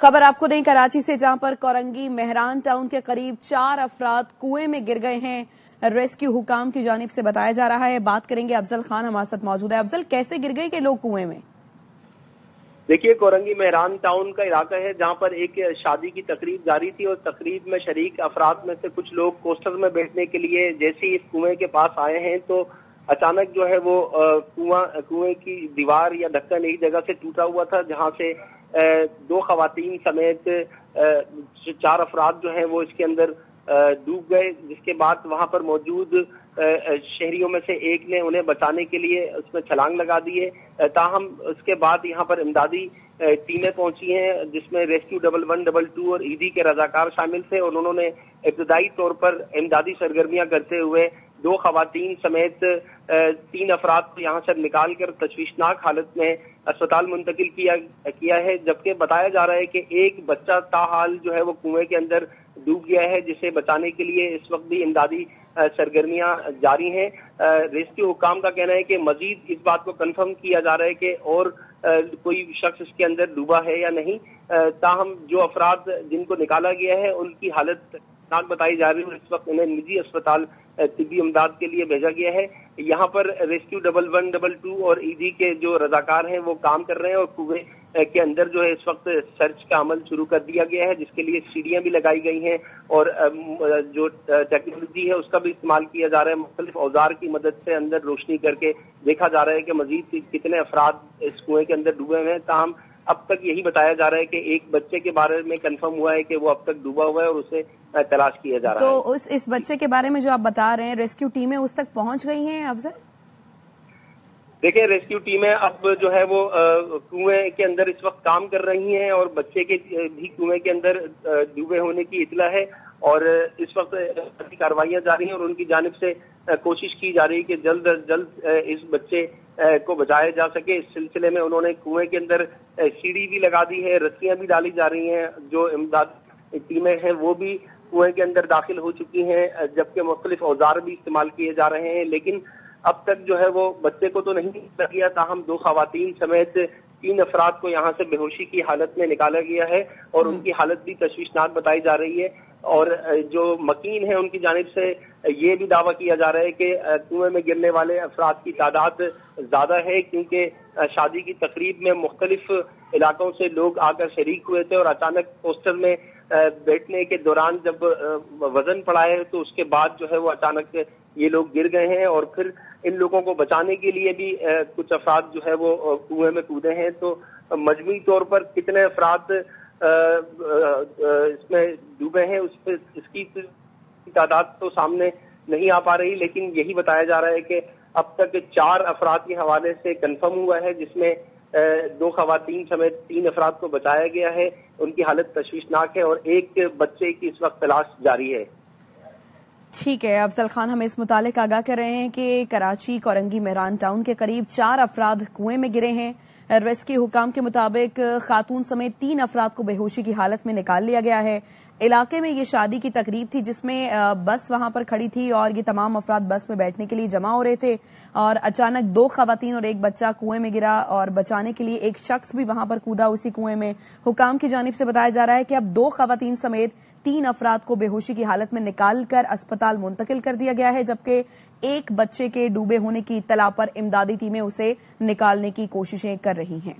खबर आपको दें कराची से, जहां पर कोरंगी मेहरान टाउन के करीब 4 अफराद कुएं में गिर गए हैं। रेस्क्यू हुकाम की जानिब से बताया जा रहा है। बात करेंगे, अफजल खान हमारे साथ मौजूद है। अफजल, कैसे गिर गए के लोग कुएं में? देखिए, कोरंगी मेहरान टाउन का इलाका है जहां पर एक शादी की तकरीब जारी थी और तकरीब में शरीक अफराद में से कुछ लोग कोस्टर में बैठने के लिए जैसे ही इस कुएं के पास आए हैं तो अचानक जो है वो कुएं की दीवार या ढक्कन एक जगह से टूटा हुआ था, जहां से 2 खवातीन समेत 4 अफराद जो है वो इसके अंदर डूब गए, जिसके बाद वहां पर मौजूद शहरियों में से एक ने उन्हें बचाने के लिए उसमें छलांग लगा दी है। ताहम उसके बाद यहाँ पर इमदादी टीमें पहुंची हैं, जिसमें रेस्क्यू 1112 और ईदी के रजाकार शामिल थे और उन्होंने इब्तदाई तौर पर इमदादी सरगर्मियां करते हुए 2 खवातीन समेत 3 अफराद को यहाँ से निकाल कर तशवीशनाक हालत में अस्पताल मुंतकिल किया है, जबकि बताया जा रहा है कि एक बच्चा ताहाल जो है वो कुएं के अंदर डूब गया है, जिसे बचाने के लिए इस वक्त भी इमदादी सरगर्मियां जारी हैं। रेस्क्यू हुकाम का कहना है कि मजीद इस बात को कंफर्म किया जा रहा है कि और कोई शख्स इसके अंदर डूबा है या नहीं। ताहम जो अफराद जिनको निकाला गया है उनकी हालत खतरनाक बताई जा रही है। इस वक्त उन्हें निजी अस्पताल तिब्बी इमदाद के लिए भेजा गया है। यहाँ पर रेस्क्यू 1112 और ईदी के जो रजाकार हैं वो काम कर रहे हैं और कुएं के अंदर जो है इस वक्त सर्च का अमल शुरू कर दिया गया है, जिसके लिए सीढ़ियां भी लगाई गई हैं और जो टेक्नोलॉजी है उसका भी इस्तेमाल किया जा रहा है। मुख्तलिफ औजार की मदद से अंदर रोशनी करके देखा जा रहा है कि मजीद कितने अफराद इस कुएं के अंदर डूबे हुए हैं। ताहम अब तक यही बताया जा रहा है कि एक बच्चे के बारे में कंफर्म हुआ है कि वो अब तक डूबा हुआ है और उसे तलाश किया जा रहा है। तो इस बच्चे के बारे में जो आप बता रहे हैं, रेस्क्यू टीमें उस तक पहुंच गई हैं अफजल? देखिए, रेस्क्यू टीमें अब जो है वो कुएं के अंदर इस वक्त काम कर रही हैं और बच्चे के भी कुएं के अंदर डूबे होने की इतला है और इस वक्त कार्रवाइयां जारी हैं और उनकी जानिब से कोशिश की जा रही है कि जल्द अज जल्द इस बच्चे को बचाया जा सके। इस सिलसिले में उन्होंने कुएं के अंदर सीढ़ी भी लगा दी है, रस्सियां भी डाली जा रही हैं। जो इमदाद टीमें हैं वो भी कुएं के अंदर दाखिल हो चुकी हैं, जबकि मुख्तलिफ औजार भी इस्तेमाल किए जा रहे हैं। लेकिन अब तक जो है वो बच्चे को तो नहीं निकाला गया, ताहम 2 खवातीन समेत 3 अफराद को यहाँ से बेहोशी की हालत में निकाला गया है और उनकी हालत भी तशवीशनाक बताई जा रही है। और जो मकीन है उनकी जानिब से ये भी दावा किया जा रहा है कि कुएं में गिरने वाले अफराद की तादाद ज्यादा है, क्योंकि शादी की तकरीब में मुख्तलिफ इलाकों से लोग आकर शरीक हुए थे और अचानक पोस्टर में बैठने के दौरान जब वजन पड़ा है तो उसके बाद जो है वो अचानक ये लोग गिर गए हैं और फिर इन लोगों को बचाने के लिए भी कुछ अफराद जो है वो कुएं में कूदे हैं। तो मजमूई तौर पर कितने अफराद इसमें डूबे हैं इसकी तादाद तो सामने नहीं आ पा रही, लेकिन यही बताया जा रहा है कि अब तक 4 अफराद के हवाले से कंफर्म हुआ है, जिसमें 2 खवातीन समेत 3 अफराद को बचाया गया है। उनकी हालत तशवीशनाक है और एक बच्चे की इस वक्त तलाश जारी है। ठीक है, अफजल खान हमें इस मुतालिक आगाह कर रहे हैं कि कराची कोरंगी मेहरान टाउन के करीब 4 अफराद कुएं में गिरे हैं। रेस्क्यू हुकाम के मुताबिक खातून समेत 3 अफराद को बेहोशी की हालत में निकाल लिया गया है। इलाके में ये शादी की तकरीब थी, जिसमें बस वहां पर खड़ी थी और ये तमाम अफराद बस में बैठने के लिए जमा हो रहे थे और अचानक 2 खवातीन और एक बच्चा कुएं में गिरा और बचाने के लिए एक शख्स भी वहां पर कूदा उसी कुएं में। हुकाम की जानिब से बताया जा रहा है कि अब 2 खवातीन समेत 3 अफराद को बेहोशी की हालत में निकाल कर अस्पताल मुंतकिल कर दिया गया है, जबकि एक बच्चे के डूबे होने की इत्तला पर इमदादी टीमें उसे निकालने की कोशिशें कर रही हैं।